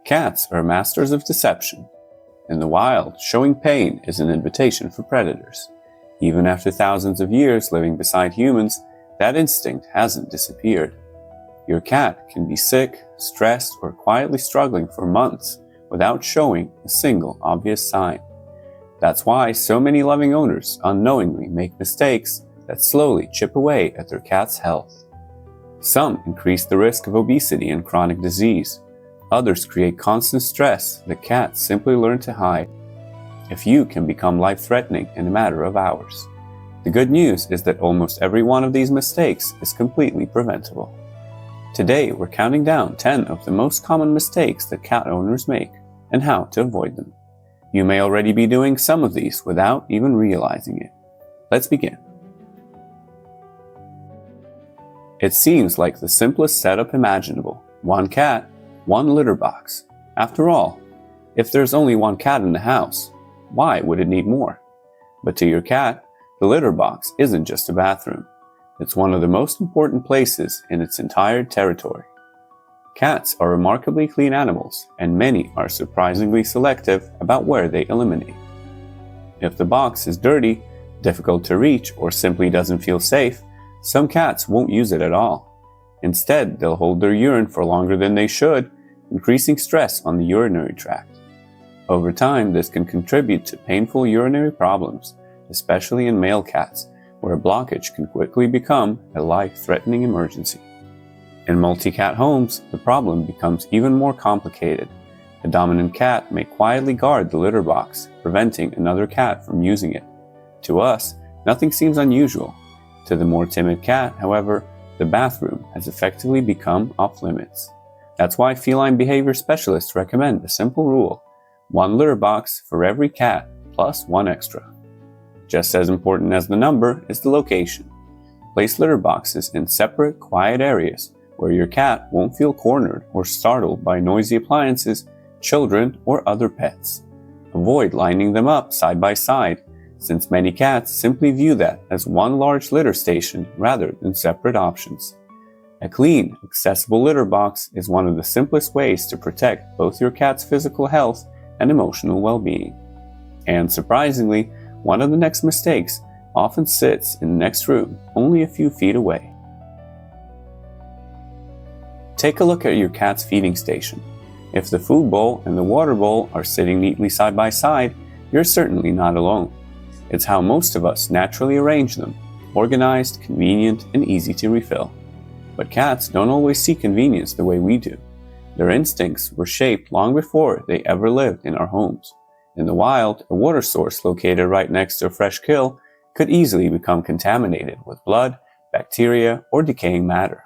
Cats are masters of deception. In the wild, showing pain is an invitation for predators. Even after thousands of years living beside humans, that instinct hasn't disappeared. Your cat can be sick, stressed, or quietly struggling for months without showing a single obvious sign. That's why so many loving owners unknowingly make mistakes that slowly chip away at their cat's health. Some increase the risk of obesity and chronic disease. Others create constant stress that cats simply learn to hide. A few can become life-threatening in a matter of hours. The good news is that almost every one of these mistakes is completely preventable. Today, we're counting down 10 of the most common mistakes that cat owners make and how to avoid them. You may already be doing some of these without even realizing it. Let's begin. It seems like the simplest setup imaginable. One cat, one litter box. After all, if there's only one cat in the house, why would it need more? But to your cat, the litter box isn't just a bathroom. It's one of the most important places in its entire territory. Cats are remarkably clean animals, and many are surprisingly selective about where they eliminate. If the box is dirty, difficult to reach, or simply doesn't feel safe, some cats won't use it at all. Instead, they'll hold their urine for longer than they should, increasing stress on the urinary tract. Over time, this can contribute to painful urinary problems, especially in male cats, where a blockage can quickly become a life-threatening emergency. In multi-cat homes, the problem becomes even more complicated. A dominant cat may quietly guard the litter box, preventing another cat from using it. To us, nothing seems unusual. To the more timid cat, however, the bathroom has effectively become off-limits. That's why feline behavior specialists recommend a simple rule: one litter box for every cat, plus one extra. Just as important as the number is the location. Place litter boxes in separate, quiet areas where your cat won't feel cornered or startled by noisy appliances, children, or other pets. Avoid lining them up side by side, since many cats simply view that as one large litter station rather than separate options. A clean, accessible litter box is one of the simplest ways to protect both your cat's physical health and emotional well-being. And surprisingly, one of the next mistakes often sits in the next room, only a few feet away. Take a look at your cat's feeding station. If the food bowl and the water bowl are sitting neatly side by side, you're certainly not alone. It's how most of us naturally arrange them, organized, convenient, and easy to refill. But cats don't always see convenience the way we do. Their instincts were shaped long before they ever lived in our homes. In the wild, a water source located right next to a fresh kill could easily become contaminated with blood, bacteria, or decaying matter.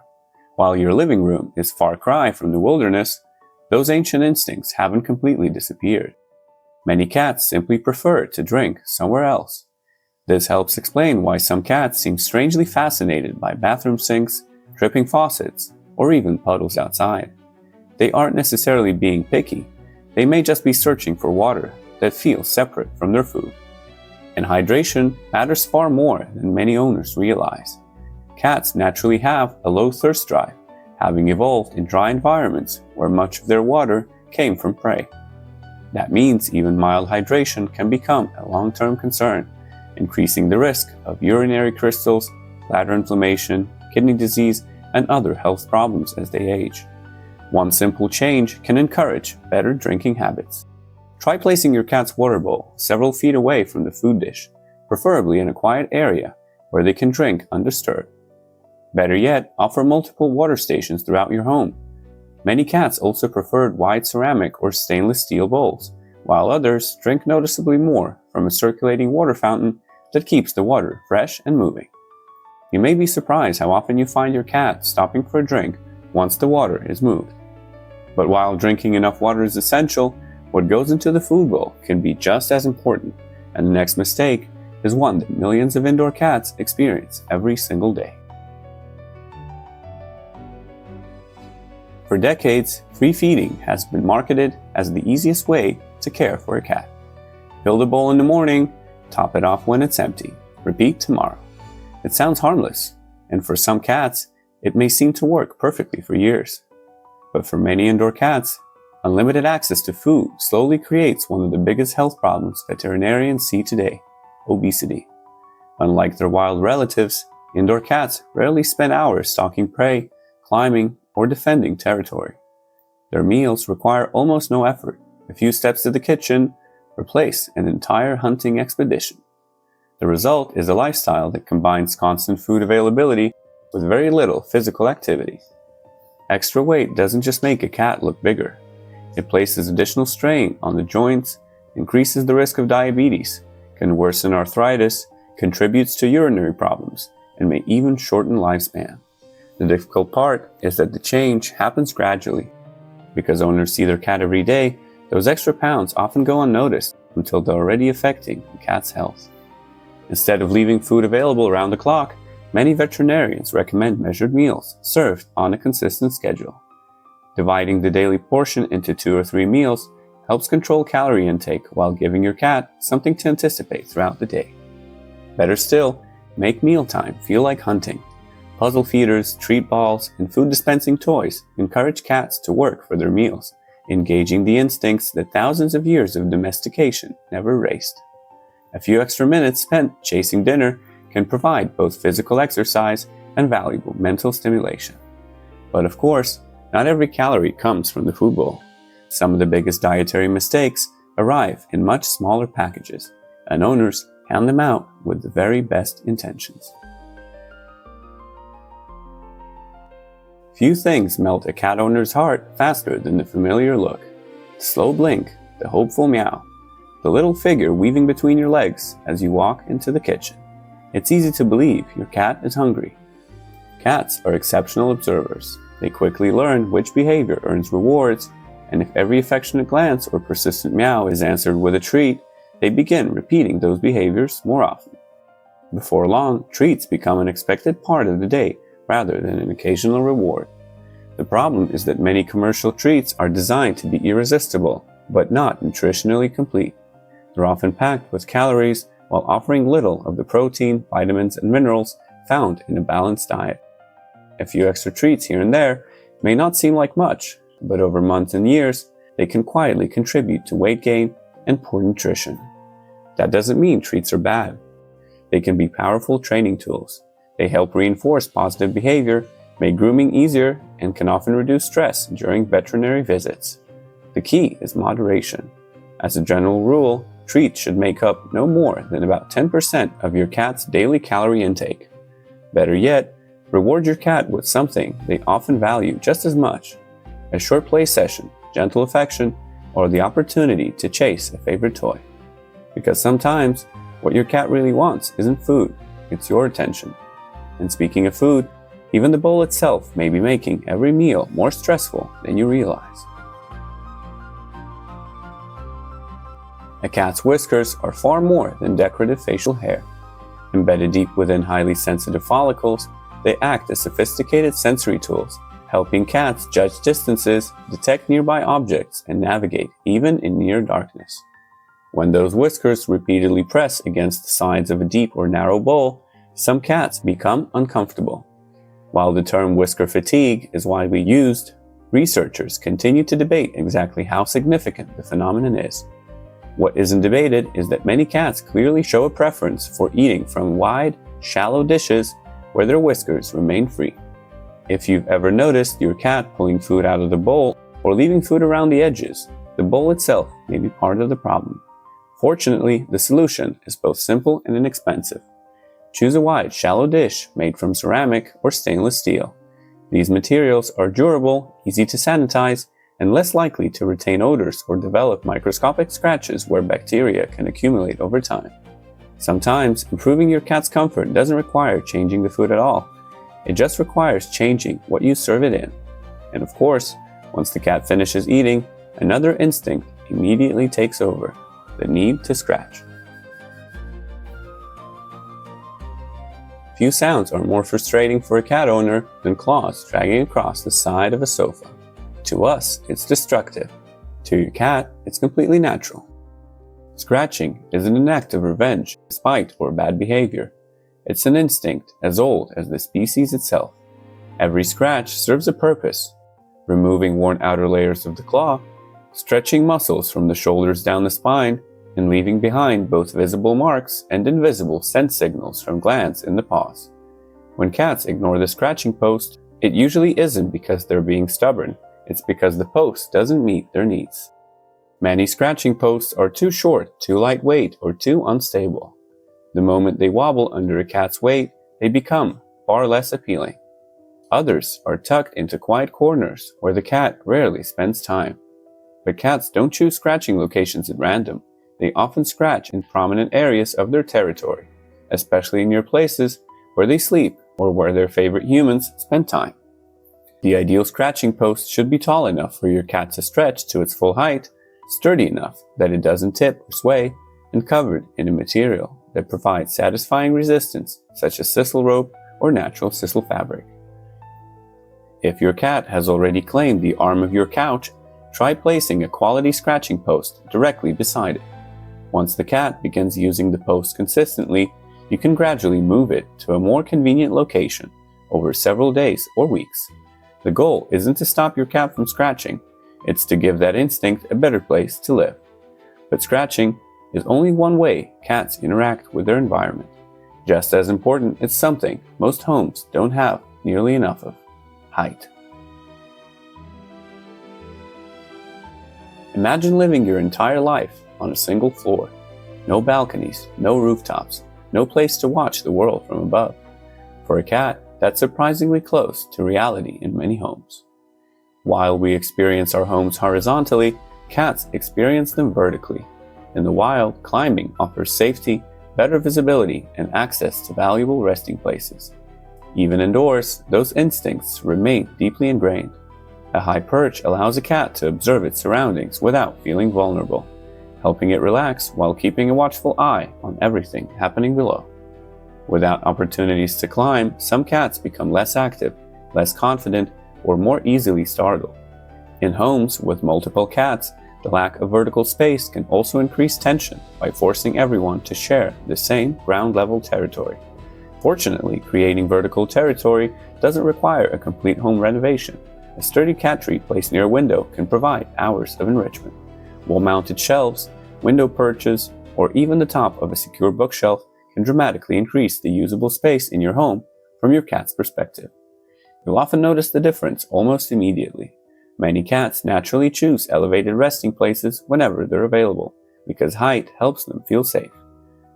While your living room is far cry from the wilderness, those ancient instincts haven't completely disappeared. Many cats simply prefer to drink somewhere else. This helps explain why some cats seem strangely fascinated by bathroom sinks, dripping faucets, or even puddles outside. They aren't necessarily being picky. They may just be searching for water that feels separate from their food. And hydration matters far more than many owners realize. Cats naturally have a low thirst drive, having evolved in dry environments where much of their water came from prey. That means even mild hydration can become a long-term concern, increasing the risk of urinary crystals, bladder inflammation, kidney disease, and other health problems as they age. One simple change can encourage better drinking habits. Try placing your cat's water bowl several feet away from the food dish, preferably in a quiet area where they can drink undisturbed. Better yet, offer multiple water stations throughout your home. Many cats also preferred wide ceramic or stainless steel bowls, while others drink noticeably more from a circulating water fountain that keeps the water fresh and moving. You may be surprised how often you find your cat stopping for a drink once the water is moved. But while drinking enough water is essential, what goes into the food bowl can be just as important, and the next mistake is one that millions of indoor cats experience every single day. For decades, free feeding has been marketed as the easiest way to care for a cat. Fill the bowl in the morning, top it off when it's empty. Repeat tomorrow. It sounds harmless, and for some cats, it may seem to work perfectly for years. But for many indoor cats, Unlimited access to food slowly creates one of the biggest health problems veterinarians see today: obesity. Unlike their wild relatives, indoor cats rarely spend hours stalking prey, climbing, or defending territory. Their meals require almost no effort. A few steps to the kitchen replace an entire hunting expedition. The result is a lifestyle that combines constant food availability with very little physical activity. Extra weight doesn't just make a cat look bigger. It places additional strain on the joints, increases the risk of diabetes, can worsen arthritis, contributes to urinary problems, and may even shorten lifespan. The difficult part is that the change happens gradually. Because owners see their cat every day, those extra pounds often go unnoticed until they're already affecting the cat's health. Instead of leaving food available around the clock, many veterinarians recommend measured meals served on a consistent schedule. Dividing the daily portion into 2 or 3 meals helps control calorie intake while giving your cat something to anticipate throughout the day. Better still, make mealtime feel like hunting. Puzzle feeders, treat balls, and food dispensing toys encourage cats to work for their meals, engaging the instincts that thousands of years of domestication never erased. A few extra minutes spent chasing dinner can provide both physical exercise and valuable mental stimulation. But of course, not every calorie comes from the food bowl. Some of the biggest dietary mistakes arrive in much smaller packages, and owners hand them out with the very best intentions. Few things melt a cat owner's heart faster than the familiar look, the slow blink, the hopeful meow, the little figure weaving between your legs as you walk into the kitchen. It's easy to believe your cat is hungry. Cats are exceptional observers. They quickly learn which behavior earns rewards, and if every affectionate glance or persistent meow is answered with a treat, they begin repeating those behaviors more often. Before long, treats become an expected part of the day rather than an occasional reward. The problem is that many commercial treats are designed to be irresistible, but not nutritionally complete. They're often packed with calories while offering little of the protein, vitamins, and minerals found in a balanced diet. A few extra treats here and there may not seem like much, but over months and years, they can quietly contribute to weight gain and poor nutrition. That doesn't mean treats are bad. They can be powerful training tools. They help reinforce positive behavior, make grooming easier, and can often reduce stress during veterinary visits. The key is moderation. As a general rule, treats should make up no more than about 10% of your cat's daily calorie intake. Better yet, reward your cat with something they often value just as much: a short play session, gentle affection, or the opportunity to chase a favorite toy. Because sometimes, what your cat really wants isn't food, it's your attention. And speaking of food, even the bowl itself may be making every meal more stressful than you realize. A cat's whiskers are far more than decorative facial hair. Embedded deep within highly sensitive follicles, they act as sophisticated sensory tools, helping cats judge distances, detect nearby objects, and navigate even in near darkness. When those whiskers repeatedly press against the sides of a deep or narrow bowl, some cats become uncomfortable. While the term whisker fatigue is widely used, researchers continue to debate exactly how significant the phenomenon is. What isn't debated is that many cats clearly show a preference for eating from wide, shallow dishes where their whiskers remain free. If you've ever noticed your cat pulling food out of the bowl or leaving food around the edges, the bowl itself may be part of the problem. Fortunately, the solution is both simple and inexpensive. Choose a wide, shallow dish made from ceramic or stainless steel. These materials are durable, easy to sanitize, and less likely to retain odors or develop microscopic scratches where bacteria can accumulate over time. Sometimes, improving your cat's comfort doesn't require changing the food at all. It just requires changing what you serve it in. And of course, once the cat finishes eating, another instinct immediately takes over: the need to scratch. Few sounds are more frustrating for a cat owner than claws dragging across the side of a sofa. To us, it's destructive. To your cat, it's completely natural. Scratching isn't an act of revenge, spite, or bad behavior. It's an instinct as old as the species itself. Every scratch serves a purpose: removing worn outer layers of the claw, stretching muscles from the shoulders down the spine and leaving behind both visible marks and invisible scent signals from glands in the paws. When cats ignore the scratching post, it usually isn't because they're being stubborn, it's because the post doesn't meet their needs. Many scratching posts are too short, too lightweight, or too unstable. The moment they wobble under a cat's weight, they become far less appealing. Others are tucked into quiet corners where the cat rarely spends time. But cats don't choose scratching locations at random. They often scratch in prominent areas of their territory, especially near places where they sleep or where their favorite humans spend time. The ideal scratching post should be tall enough for your cat to stretch to its full height, sturdy enough that it doesn't tip or sway, and covered in a material that provides satisfying resistance, such as sisal rope or natural sisal fabric. If your cat has already claimed the arm of your couch, try placing a quality scratching post directly beside it. Once the cat begins using the post consistently, you can gradually move it to a more convenient location over several days or weeks. The goal isn't to stop your cat from scratching, it's to give that instinct a better place to live. But scratching is only one way cats interact with their environment. Just as important, it's something most homes don't have nearly enough of: height. Imagine living your entire life on a single floor. No balconies, no rooftops, no place to watch the world from above. For a cat, that's surprisingly close to reality in many homes. While we experience our homes horizontally, cats experience them vertically. In the wild, climbing offers safety, better visibility, and access to valuable resting places. Even indoors, those instincts remain deeply ingrained. A high perch allows a cat to observe its surroundings without feeling vulnerable, helping it relax while keeping a watchful eye on everything happening below. Without opportunities to climb, some cats become less active, less confident, or more easily startled. In homes with multiple cats, the lack of vertical space can also increase tension by forcing everyone to share the same ground-level territory. Fortunately, creating vertical territory doesn't require a complete home renovation. A sturdy cat tree placed near a window can provide hours of enrichment. Wall-mounted shelves, window perches, or even the top of a secure bookshelf can dramatically increase the usable space in your home from your cat's perspective. You'll often notice the difference almost immediately. Many cats naturally choose elevated resting places whenever they're available, because height helps them feel safe.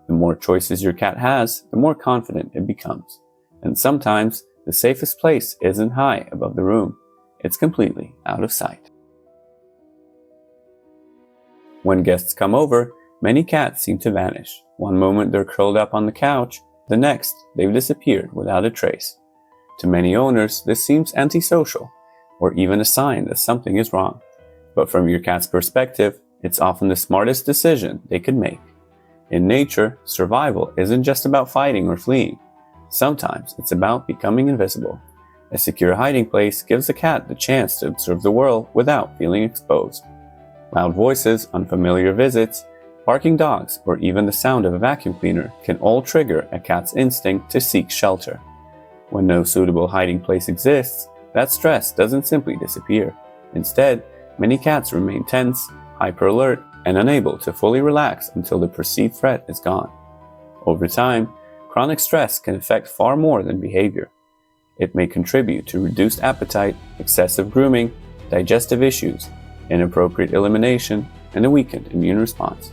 The more choices your cat has, the more confident it becomes. And sometimes, the safest place isn't high above the room. It's completely out of sight. When guests come over, many cats seem to vanish. One moment they're curled up on the couch, the next they've disappeared without a trace. To many owners, this seems antisocial, or even a sign that something is wrong. But from your cat's perspective, it's often the smartest decision they could make. In nature, survival isn't just about fighting or fleeing. Sometimes it's about becoming invisible. A secure hiding place gives a cat the chance to observe the world without feeling exposed. Loud voices, unfamiliar visits, barking dogs, or even the sound of a vacuum cleaner can all trigger a cat's instinct to seek shelter. When no suitable hiding place exists, that stress doesn't simply disappear. Instead, many cats remain tense, hyper-alert, and unable to fully relax until the perceived threat is gone. Over time, chronic stress can affect far more than behavior. It may contribute to reduced appetite, excessive grooming, digestive issues, inappropriate elimination, and a weakened immune response.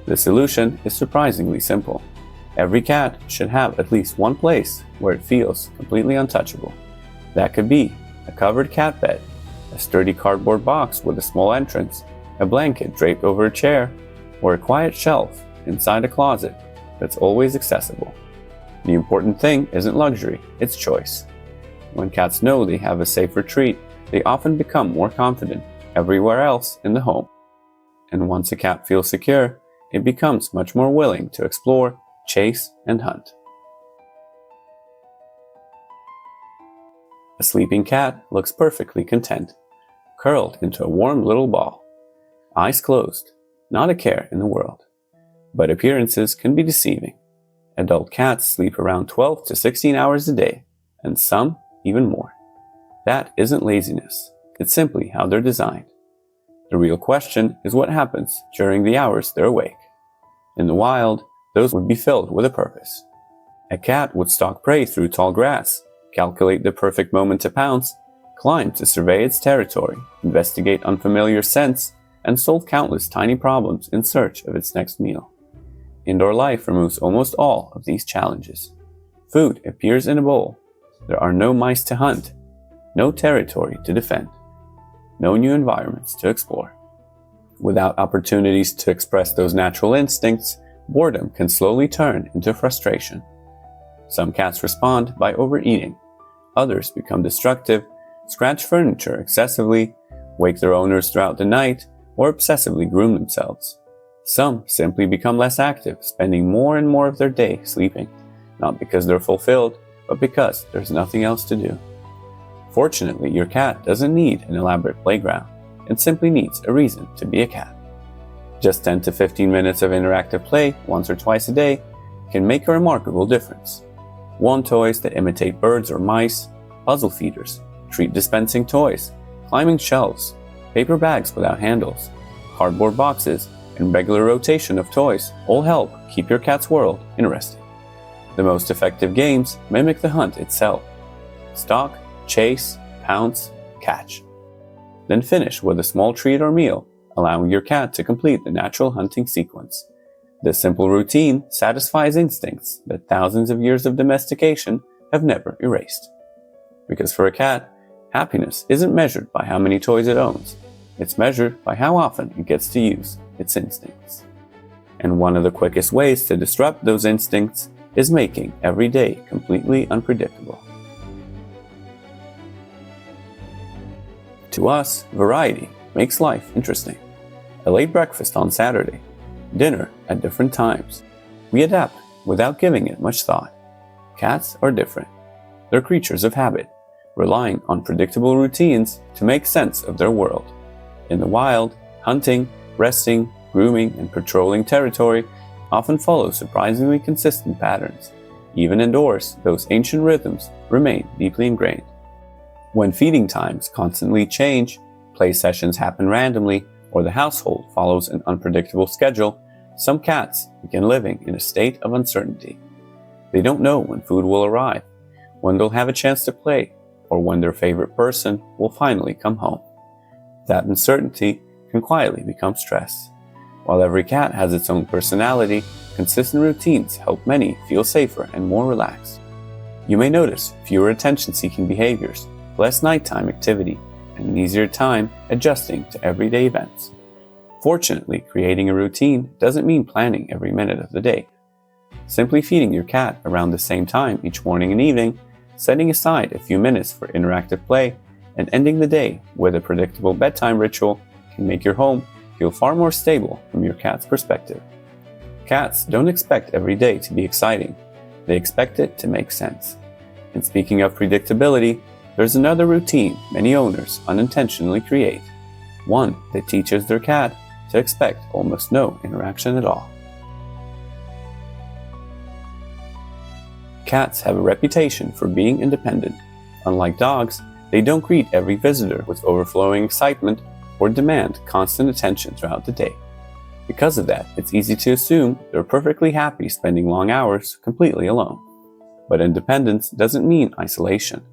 The solution is surprisingly simple. Every cat should have at least one place where it feels completely untouchable. That could be a covered cat bed, a sturdy cardboard box with a small entrance, a blanket draped over a chair, or a quiet shelf inside a closet that's always accessible. The important thing isn't luxury, it's choice. When cats know they have a safe retreat, they often become more confident everywhere else in the home. And once a cat feels secure, it becomes much more willing to explore, chase, and hunt. A sleeping cat looks perfectly content, curled into a warm little ball. Eyes closed, not a care in the world. But appearances can be deceiving. Adult cats sleep around 12 to 16 hours a day, and some even more. That isn't laziness, it's simply how they're designed. The real question is what happens during the hours they're awake. In the wild, those would be filled with a purpose. A cat would stalk prey through tall grass, calculate the perfect moment to pounce, climb to survey its territory, investigate unfamiliar scents, and solve countless tiny problems in search of its next meal. Indoor life removes almost all of these challenges. Food appears in a bowl. There are no mice to hunt, no territory to defend, no new environments to explore. Without opportunities to express those natural instincts, boredom can slowly turn into frustration. Some cats respond by overeating. Others become destructive, scratch furniture excessively, wake their owners throughout the night, or obsessively groom themselves. Some simply become less active, spending more and more of their day sleeping, not because they're fulfilled, but because there's nothing else to do. Fortunately, your cat doesn't need an elaborate playground. It simply needs a reason to be a cat. Just 10 to 15 minutes of interactive play once or twice a day can make a remarkable difference. Wand toys that imitate birds or mice, puzzle feeders, treat dispensing toys, climbing shelves, paper bags without handles, cardboard boxes, and regular rotation of toys all help keep your cat's world interesting. The most effective games mimic the hunt itself. Stalk, chase, pounce, catch. Then finish with a small treat or meal, allowing your cat to complete the natural hunting sequence. This simple routine satisfies instincts that thousands of years of domestication have never erased. Because for a cat, happiness isn't measured by how many toys it owns. It's measured by how often it gets to use its instincts. And one of the quickest ways to disrupt those instincts is making every day completely unpredictable. To us, variety makes life interesting. A late breakfast on Saturday, dinner at different times. We adapt without giving it much thought. Cats are different. They're creatures of habit, relying on predictable routines to make sense of their world. In the wild, hunting, resting, grooming, and patrolling territory often follow surprisingly consistent patterns. Even indoors, those ancient rhythms remain deeply ingrained. When feeding times constantly change, play sessions happen randomly, or the household follows an unpredictable schedule, some cats begin living in a state of uncertainty. They don't know when food will arrive, when they'll have a chance to play, or when their favorite person will finally come home. That uncertainty can quietly become stress. While every cat has its own personality, consistent routines help many feel safer and more relaxed. You may notice fewer attention-seeking behaviors, less nighttime activity, and an easier time adjusting to everyday events. Fortunately, creating a routine doesn't mean planning every minute of the day. Simply feeding your cat around the same time each morning and evening, setting aside a few minutes for interactive play, and ending the day with a predictable bedtime ritual can make your home feel far more stable from your cat's perspective. Cats don't expect every day to be exciting. They expect it to make sense. And speaking of predictability, there's another routine many owners unintentionally create. One that teaches their cat to expect almost no interaction at all. Cats have a reputation for being independent. Unlike dogs, they don't greet every visitor with overflowing excitement or demand constant attention throughout the day. Because of that, it's easy to assume they're perfectly happy spending long hours completely alone. But independence doesn't mean isolation.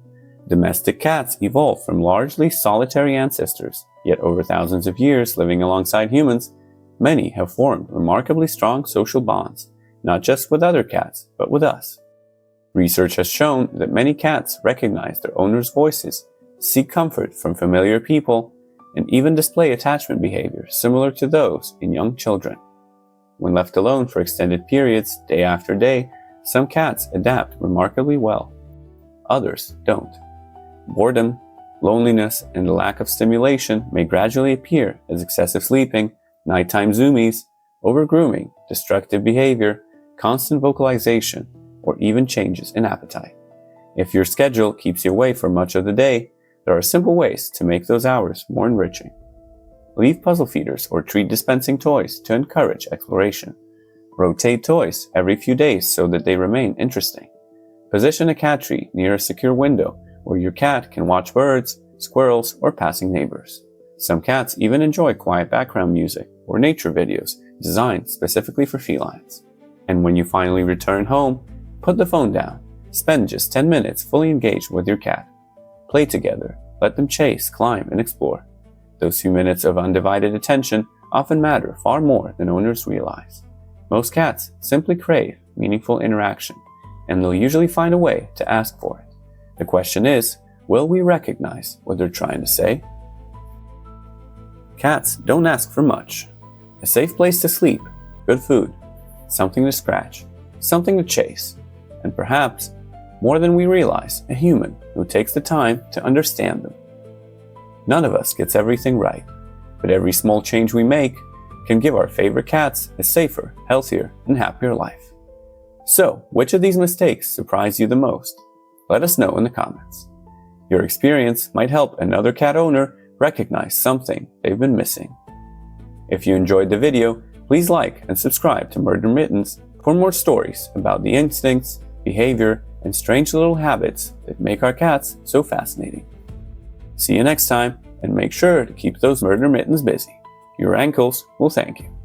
Domestic cats evolved from largely solitary ancestors, yet over thousands of years living alongside humans, many have formed remarkably strong social bonds, not just with other cats, but with us. Research has shown that many cats recognize their owners' voices, seek comfort from familiar people, and even display attachment behaviors similar to those in young children. When left alone for extended periods, day after day, some cats adapt remarkably well. Others don't. Boredom, loneliness, and the lack of stimulation may gradually appear as excessive sleeping, nighttime zoomies, overgrooming, destructive behavior, constant vocalization, or even changes in appetite. If your schedule keeps you away for much of the day, there are simple ways to make those hours more enriching. Leave puzzle feeders or treat dispensing toys to encourage exploration. Rotate toys every few days so that they remain interesting. Position a cat tree near a secure window where your cat can watch birds, squirrels, or passing neighbors. Some cats even enjoy quiet background music or nature videos designed specifically for felines. And when you finally return home, put the phone down. Spend just 10 minutes fully engaged with your cat. Play together, let them chase, climb, and explore. Those few minutes of undivided attention often matter far more than owners realize. Most cats simply crave meaningful interaction, and they'll usually find a way to ask for it. The question is, will we recognize what they're trying to say? Cats don't ask for much. A safe place to sleep, good food, something to scratch, something to chase, and perhaps, more than we realize, a human who takes the time to understand them. None of us gets everything right, but every small change we make can give our favorite cats a safer, healthier, and happier life. So, which of these mistakes surprised you the most? Let us know in the comments. Your experience might help another cat owner recognize something they've been missing. If you enjoyed the video, please like and subscribe to Murder Mittens for more stories about the instincts, behavior, and strange little habits that make our cats so fascinating. See you next time, and make sure to keep those murder mittens busy. Your ankles will thank you.